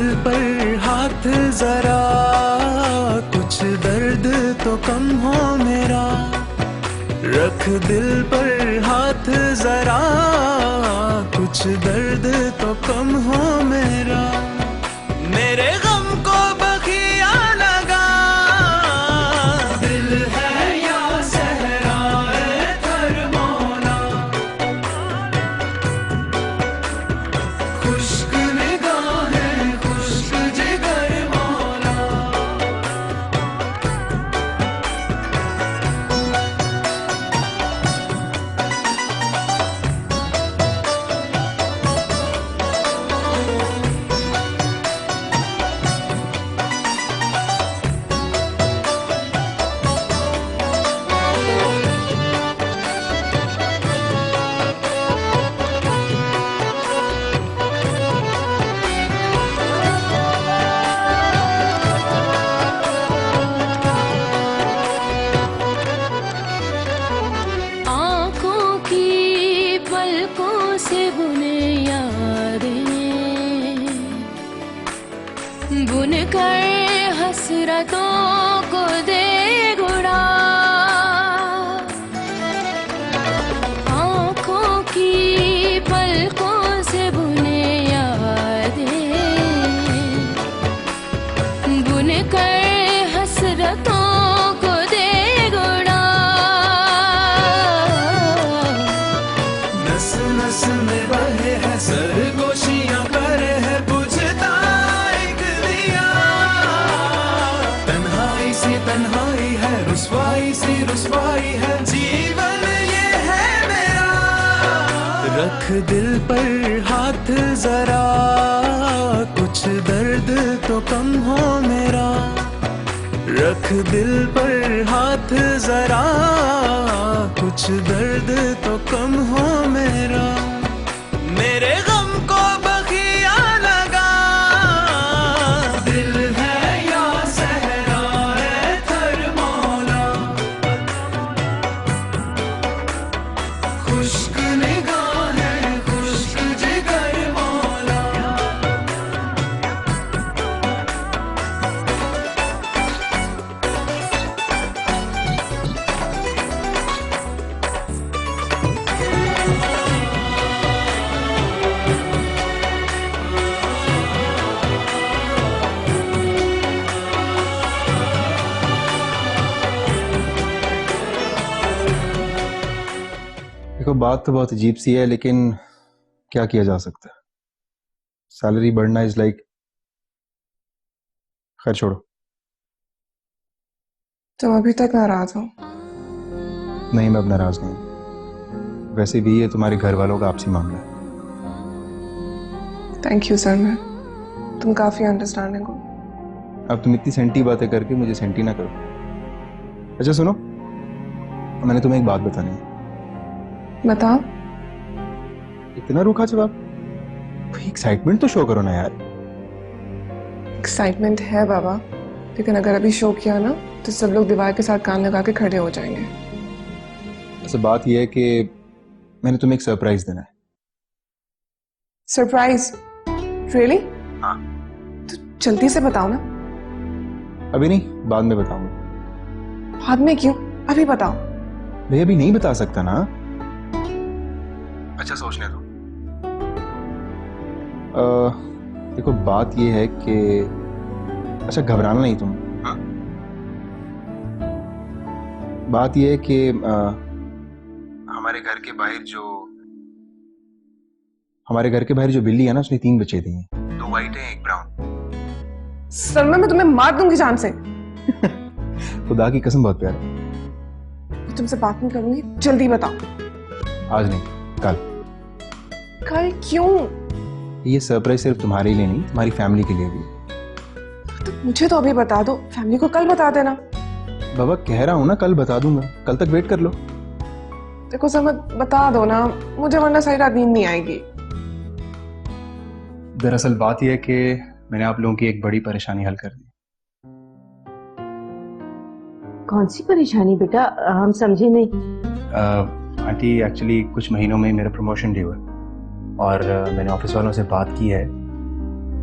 दिल पर हाथ जरा, कुछ दर्द तो कम हो मेरा। रख दिल पर हाथ जरा, कुछ दर्द तो कम हो मेरा। मेरे गम को बखिया लगा, दिल है या सहरा थर मौला। खुश्क निगाहें खुश्क जिगर मौला। बुन कर हसरतों को दे गुड़ा, आँखों की पलकों से बुने यादें, बुन कर हसरतों को दे गुड़ा। नस नस में बहे है सरगोशियां करे है बुझता एक दिया। तन्हाई सी तन्हाई है, रुसवाई सी रुसवाई है, जीवन ये है मेरा। रख दिल पर हाथ जरा, कुछ दर्द तो कम हो मेरा। रख दिल पर हाथ जरा, कुछ दर्द तो कम हो मेरा। मेरे गम को बखिया लगा, दिल है या सहरा थर मौला। खुश्क निगाहें खुश्क जिगर मौला। देखो बात तो बहुत अजीब सी है, लेकिन क्या किया जा सकता है। सैलरी बढ़ना इज लाइक, खैर छोड़ो। तुम अभी तक नाराज हो? नहीं, मैं अब नाराज नहीं। वैसे भी ये तुम्हारे घर वालों का आपसी मामला है। थैंक यू सर, मैं तुम काफी अंडरस्टैंडिंग हो। अब तुम इतनी सेंटी बातें करके मुझे सेंटी ना करो। अच्छा सुनो, मैंने तुम्हें एक बात बतानी है। बताओ। इतना रूखा जवाब? कोई एक्साइटमेंट तो शो करो ना यार। एक्साइटमेंट है बाबा, लेकिन अगर अभी शो किया ना तो सब लोग दीवार के साथ कान लगा के खड़े हो जाएंगे। वैसे बात यह है कि मैंने तुम्हें एक सरप्राइज देना है। सरप्राइज? रियली? हाँ। तो जल्दी से बताओ ना। अभी नहीं, बाद में बताऊंगा। बाद में क्यों? अभी बताओ। भैया अभी नहीं बता सकता ना। अच्छा सोचने दो। देखो बात यह है कि, अच्छा घबराना नहीं तुम। हाँ? बात यह है कि हमारे घर के बाहर जो बिल्ली है ना, उसने 3 बच्चे दिए हैं। 2 वाइट है, 1 ब्राउन। सलमा, मैं तुम्हें मार दूंगी जान से। खुदा की कसम बहुत प्यार है। मैं तुमसे बात नहीं करूंगी, जल्दी बताओ। आज नहीं, कल। कल क्यों? ये सरप्राइज सिर्फ तुम्हारे लिए नहीं, तुम्हारी फैमिली के लिए भी। तो मुझे तो अभी बता दो, फैमिली को कल बता देना। बाबा कह रहा हूं ना, कल बता दूंगा। कल तक वेट कर लो। देखो सर, बता दो ना, मुझे वरना सारी रात नींद नहीं आएगी। दरअसल बात यह है कि मैंने आप लोगों की एक बड़ी परेशानी हल कर दी। कौन सी परेशानी बेटा, हम समझे नहीं। आंटी एक्चुअली कुछ महीनों में मेरा प्रमोशन ड्यू है और मैंने ऑफिस वालों से बात की है,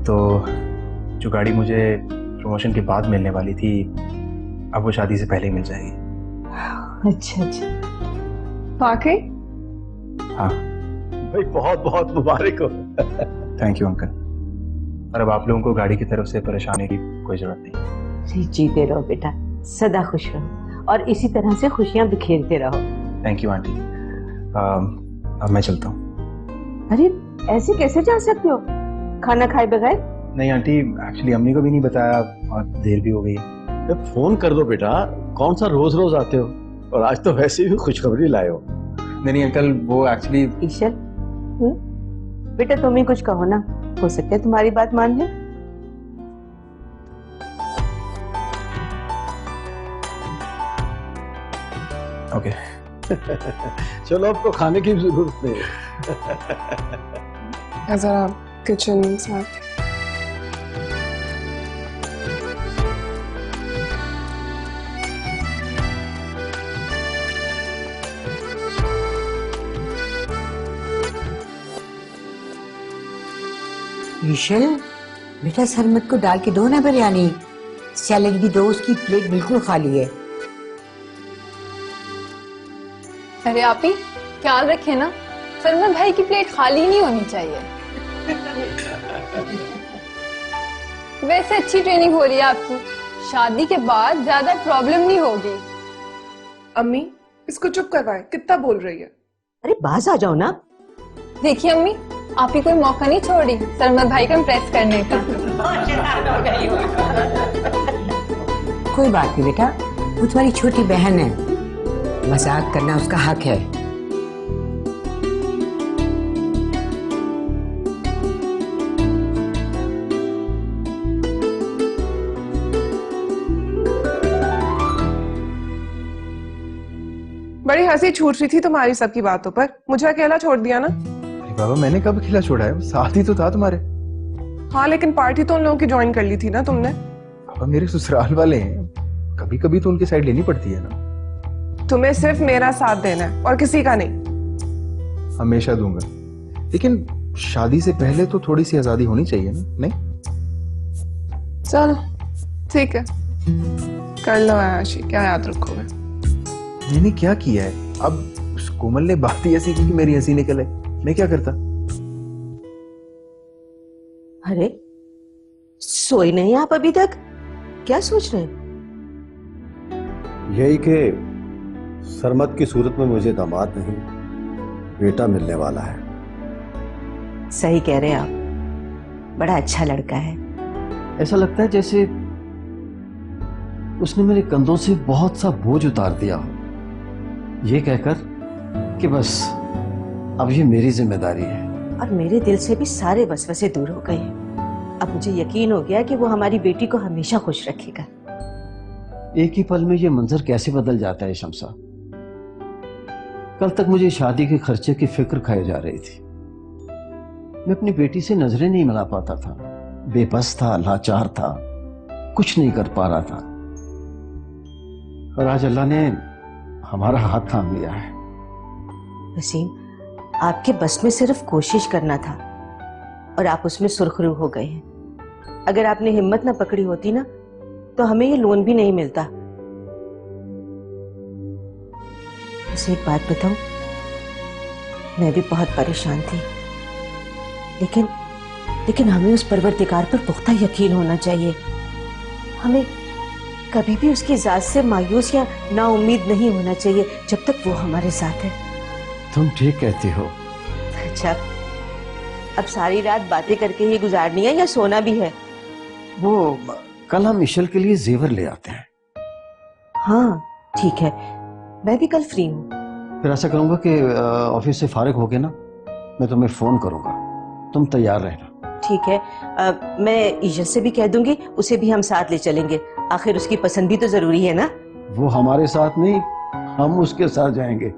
तो जो गाड़ी मुझे प्रमोशन के बाद मिलने वाली थी, अब वो शादी से पहले ही मिल जाएगी। अच्छा अच्छा। वाकई? हाँ। भाई बहुत बहुत मुबारक हो। Thank you uncle. और अब आप लोगों को गाड़ी की तरफ से परेशानी की कोई जरूरत नहीं। जी, जीते रहो बेटा, सदा खुश रहो और इसी तरह से खुशियां बिखेरते रहो। Thank you aunty. अब मैं चलता हूँ। अरे ऐसे कैसे जा सकते हो खाना खाए बगैर? नहीं आंटी, एक्चुअली अम्मी को भी नहीं बताया और देर भी हो गई। फोन कर दो बेटा, कौन सा रोज रोज आते हो, और आज तो वैसे भी खुशखबरी लाए हो। नहीं अंकल, वो एक्चुअली ईशल, बेटा तुम ही कुछ कहो ना, हो सकता है तुम्हारी बात मान ले। ओके। चलो अब तो खाने की जरूरत नहीं। जरा किचन साफ। ईशल, बेटा सरमत को डाल के दो ना बिरयानी, सैलेड भी दो, उसकी प्लेट बिल्कुल खाली है। अरे आप ही ख्याल रखे ना, सरमत भाई की प्लेट खाली नहीं होनी चाहिए। वैसे अच्छी ट्रेनिंग हो रही है आपकी, शादी के बाद ज्यादा प्रॉब्लम नहीं होगी। अम्मी इसको चुप करवाए, कितना बोल रही है। अरे बाज आ जाओ ना। देखिए अम्मी, आप ही कोई मौका नहीं छोड़ी सरमत भाई को इम्प्रेस करने का। कोई बात नहीं बेटा, वो तुम्हारी छोटी बहन है, मजाक करना उसका हक है। बड़ी हंसी छूट रही थी तुम्हारी सबकी बातों पर, मुझे अकेला छोड़ दिया ना। अरे बाबा, मैंने कब खिला छोड़ा है, साथ ही तो था तुम्हारे। हाँ लेकिन पार्टी तो उन लोगों की ज्वाइन कर ली थी ना तुमने। बाबा मेरे ससुराल वाले हैं, कभी कभी तो उनकी साइड लेनी पड़ती है ना। तुम्हें सिर्फ मेरा साथ देना है और किसी का नहीं। हमेशा दूंगा, लेकिन शादी से पहले तो थोड़ी सी आजादी होनी चाहिए ना, नहीं? चल ठीक है, कर लो आयाशी, क्या याद रखोगे। मैंने क्या किया है? अब उस कोमल ने बात ही ऐसी की कि मेरी हंसी निकले, मैं क्या करता? अरे सोए नहीं आप अभी तक, क्या सोच रहे हैं? यही कि सरमत की सूरत में मुझे दामाद नहीं बेटा मिलने वाला है। सही कह रहे हैं आप, बड़ा अच्छा लड़का है। ऐसा लगता है जैसे उसने मेरे कंधों से बहुत सा बोझ उतार दिया हो, ये कहकर कि बस अब ये मेरी जिम्मेदारी है। और मेरे दिल से भी सारे वसवसे दूर हो गए हैं। अब मुझे यकीन हो गया कि वो हमारी बेटी को हमेशा खुश रखेगा। एक ही पल में ये मंजर कैसे बदल जाता है शमसा। कल तक मुझे शादी के खर्चे की फिक्र खाई जा रही थी, मैं अपनी बेटी से नजरें नहीं मिला पाता था, बेबस था, लाचार था, कुछ नहीं कर पा रहा था। और आज अल्लाह ने हमारा हाथ थाम लिया है। वसीम, आपके बस में सिर्फ कोशिश करना था और आप उसमें सुरखरू हो गए हैं। अगर आपने हिम्मत ना पकड़ी होती ना तो हमें ये लोन भी नहीं मिलता। बस एक बात बताऊं, मैं भी बहुत परेशान थी, लेकिन हमें उस परवरदिगार पर पुख्ता यकीन होना चाहिए। हमें कभी भी उसकी जात से मायूस या नाउम्मीद नहीं होना चाहिए जब तक वो हमारे साथ है। तुम ठीक कहती हो। अच्छा, अब सारी रात बातें करके ही गुजारनी है या सोना भी है? वो कल हम इशल के लिए जेवर ले आते हैं। हाँ ठीक है, मैं भी कल फ्री हूँ। फिर ऐसा करूंगा कि ऑफिस से फारिग होके ना मैं तुम्हें फोन करूंगा, तुम तैयार रहना। ठीक है, मैं ईशल से भी कह दूंगी, उसे भी हम साथ ले चलेंगे, आखिर उसकी पसंद भी तो जरूरी है ना। वो हमारे साथ नहीं, हम उसके साथ जाएंगे।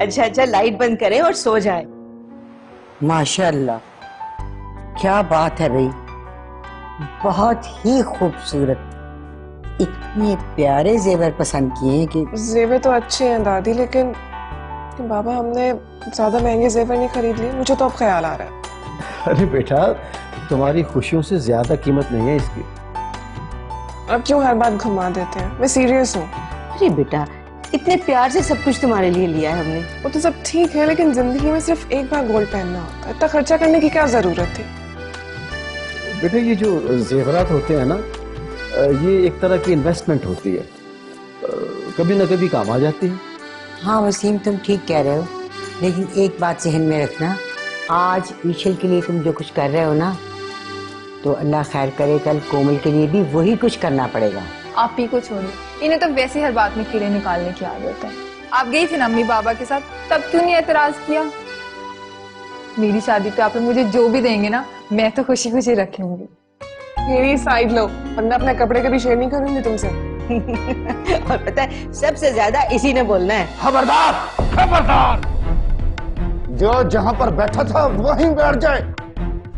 अच्छा, लाइट बंद करें और सो जाए। माशाल्लाह, क्या बात है भाई, बहुत ही खूबसूरत, इतने प्यारे जेवर पसंद किए हैं कि। जेवर तो अच्छे हैं दादी, लेकिन बाबा हमने ज्यादा महंगे जेवर नहीं खरीद लिए, मुझे तो अब ख्याल आ रहा है। अरे बेटा, तुम्हारी खुशियों से ज्यादा कीमत नहीं है इसकी। अब क्यों हर बात घुमा देते हैं? मैं सीरियस हूँ। अरे बेटा, इतने प्यार से सब कुछ तुम्हारे लिए लिया है हमने। वो तो सब ठीक है, लेकिन जिंदगी में सिर्फ एक बार गोल्ड पहनना होता है। इतना खर्चा करने की क्या जरूरत थी? बेटा ये जो जेवरात होते हैं ना, ये एक तरह की इन्वेस्टमेंट होती है, कभी ना कभी काम आ जाती है। हाँ वसीम, तुम ठीक कह रहे हो, लेकिन एक बात जहन में रखना, आज ईशल के लिए तुम जो कुछ कर रहे हो ना, तो अल्लाह खैर करे, कल कोमल के लिए भी वही कुछ करना पड़ेगा। आप ही को छोड़िए, इन्हें तो वैसे ही हर बात में कीड़े निकालने की आदत है। आप गई थी ना अम्मी बाबा के साथ, तब क्यों नहीं एतराज किया? मेरी शादी पे आप लोग मुझे जो भी देंगे ना, मैं तो खुशी खुशी रखूंगी। मेरी साइड लो, और मैं अपने कपड़े कभी शेयर नहीं करूंगी तुमसे। और पता है सबसे ज्यादा इसी ने बोलना है। खबरदार, खबरदार! जो जहां पर बैठा था वहीं बैठ जाए,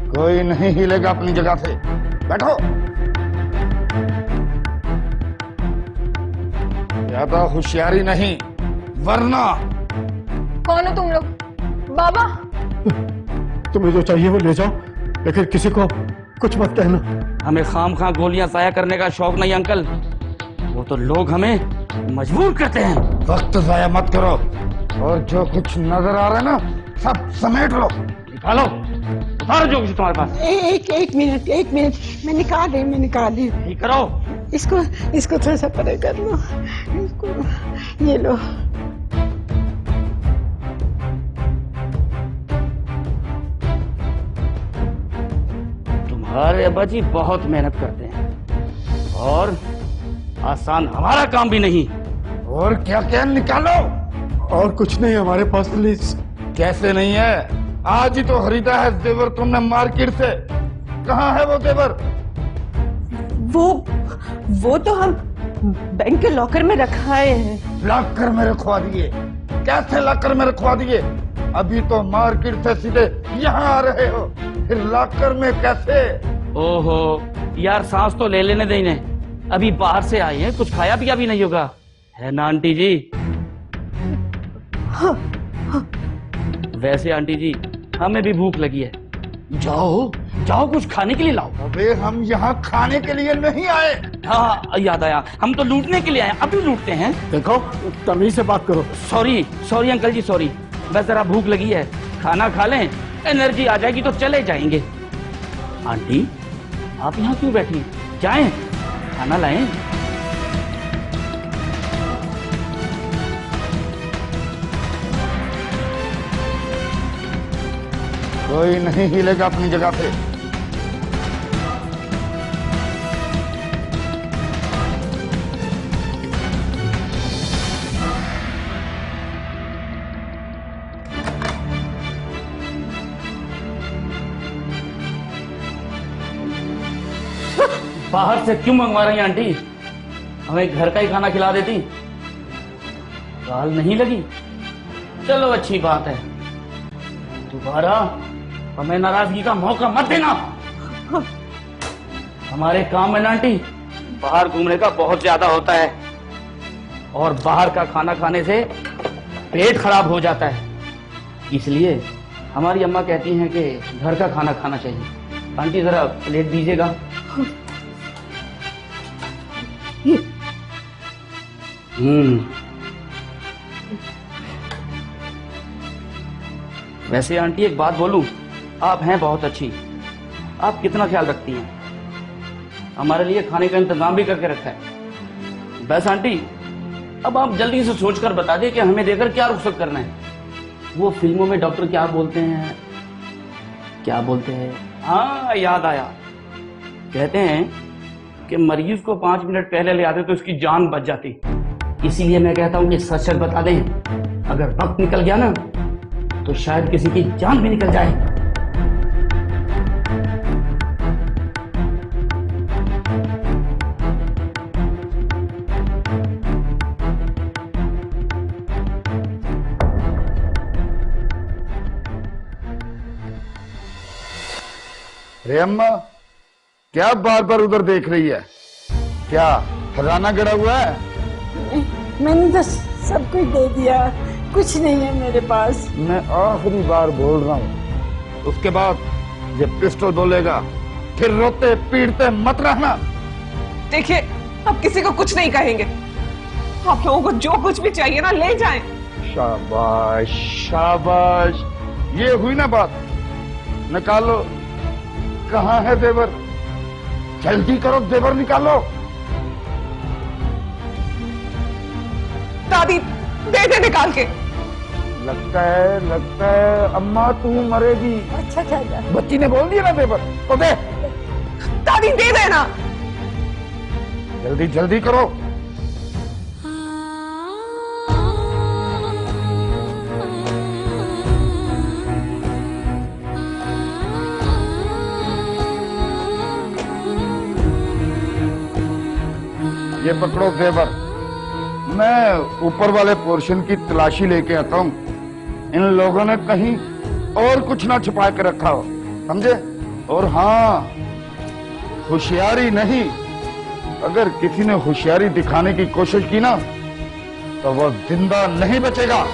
कोई नहीं हिलेगा अपनी जगह से। बैठो। ज्यादा होशियारी नहीं, वरना। कौन हो तुम लोग? बाबा? तुम्हें जो चाहिए वो ले जाओ, लेकिन किसी को कुछ मत कहना। हमें खाम गोलियां जाया करने का शौक नहीं अंकल, वो तो लोग हमें मजबूर करते हैं। वक्त जाया मत करो, और जो कुछ नजर आ रहा है ना, सब समेट लो। निकालो, उतारो जो कुछ तुम्हारे पास। एक मिनट, मैं निकाल ली। ठीक करो। इसको थोड़ा सा परे कर लो, इसको ये लो। तुम्हारे अब्बा जी बहुत मेहनत करते हैं, और आसान हमारा काम भी नहीं। और क्या क्या निकालो। और कुछ नहीं हमारे पास प्लीज। कैसे नहीं है? आज ही तो खरीदा है जेवर तुमने मार्केट से। कहाँ है वो जेवर? वो तो हम बैंक के लॉकर में रखा है। लॉकर में रखवा दिए? कैसे लॉकर में रखवा दिए? अभी तो मार्केट से सीधे यहाँ आ रहे हो, फिर लॉकर में कैसे? ओहो यार, सांस तो ले लेने देने, अभी बाहर से आए हैं, कुछ खाया पिया भी नहीं होगा, है ना आंटी जी? हाँ। वैसे आंटी जी हमें भी भूख लगी है, जाओ जाओ कुछ खाने के लिए लाओ। अबे हम यहाँ खाने के लिए नहीं आए। हाँ याद आया, हम तो लूटने के लिए आए, अभी लूटते हैं। देखो तमीज से बात करो। सॉरी अंकल जी, सॉरी, बस जरा भूख लगी है, खाना खा लें, एनर्जी आ जाएगी तो चले जाएंगे। आंटी आप यहाँ क्यों बैठी, जाएं खाना लाएं। कोई नहीं हिलेगा अपनी जगह से। बाहर से क्यों मंगवा रही हैं आंटी, हमें घर का ही खाना खिला देती, गाल नहीं लगी। चलो अच्छी बात है, दोबारा हमें नाराजगी का मौका मत देना। हमारे काम में ना आंटी बाहर घूमने का बहुत ज्यादा होता है, और बाहर का खाना खाने से पेट खराब हो जाता है, इसलिए हमारी अम्मा कहती हैं कि घर का खाना खाना चाहिए। आंटी जरा प्लेट दीजिएगा। वैसे आंटी एक बात बोलूं, आप हैं बहुत अच्छी, आप कितना ख्याल रखती हैं, हमारे लिए खाने का इंतजाम भी करके रखा है। बस आंटी अब आप जल्दी से सोचकर बता दें कि हमें देकर क्या रुखसत करना है। वो फिल्मों में डॉक्टर क्या बोलते हैं, हाँ याद आया, कहते हैं कि मरीज को 5 मिनट पहले ले आते तो उसकी जान बच जाती। इसीलिए मैं कहता हूं कि सच सच बता दें, अगर वक्त निकल गया ना तो शायद किसी की जान भी निकल जाए। रे अम्मा, क्या बार बार उधर देख रही है? क्या खजाना गड़ा हुआ है? मैंने तो सब कुछ दे दिया, कुछ नहीं है मेरे पास। मैं आखिरी बार बोल रहा हूँ, उसके बाद जब पिस्टल बोलेगा फिर रोते पीटते मत रहना। देखिए, अब किसी को कुछ नहीं कहेंगे। आप लोगों को जो कुछ भी चाहिए ना ले जाएं। शाबाश शाबाश, ये हुई ना बात। निकालो, कहाँ है देवर? जल्दी करो, देवर निकालो। दादी दे दे निकाल के। लगता है अम्मा तू मरेगी। अच्छा बच्ची ने बोल दिया ना देवर, तो दे। दादी दे देना। जल्दी जल्दी करो। ये पकड़ो देवर, मैं ऊपर वाले पोर्शन की तलाशी लेके आता हूं। इन लोगों ने कहीं और कुछ ना छुपा के रखा हो, समझे? और हाँ, होशियारी नहीं, अगर किसी ने होशियारी दिखाने की कोशिश की ना तो वो जिंदा नहीं बचेगा।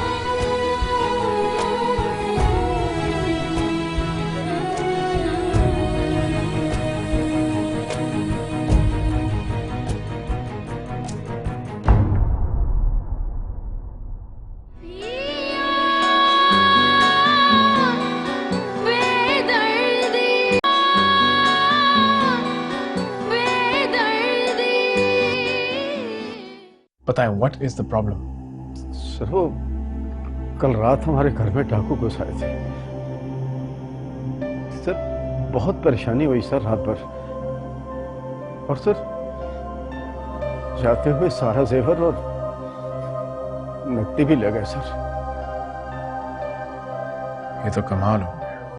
बताएं, what is the problem? Sir वो कल रात हमारे घर में डाकू घुस आए थे सर। बहुत परेशानी हुई सर रात भर। और सर जाते हुए सारा जेवर और नकदी भी ले गए सर। ये तो कमाल हो।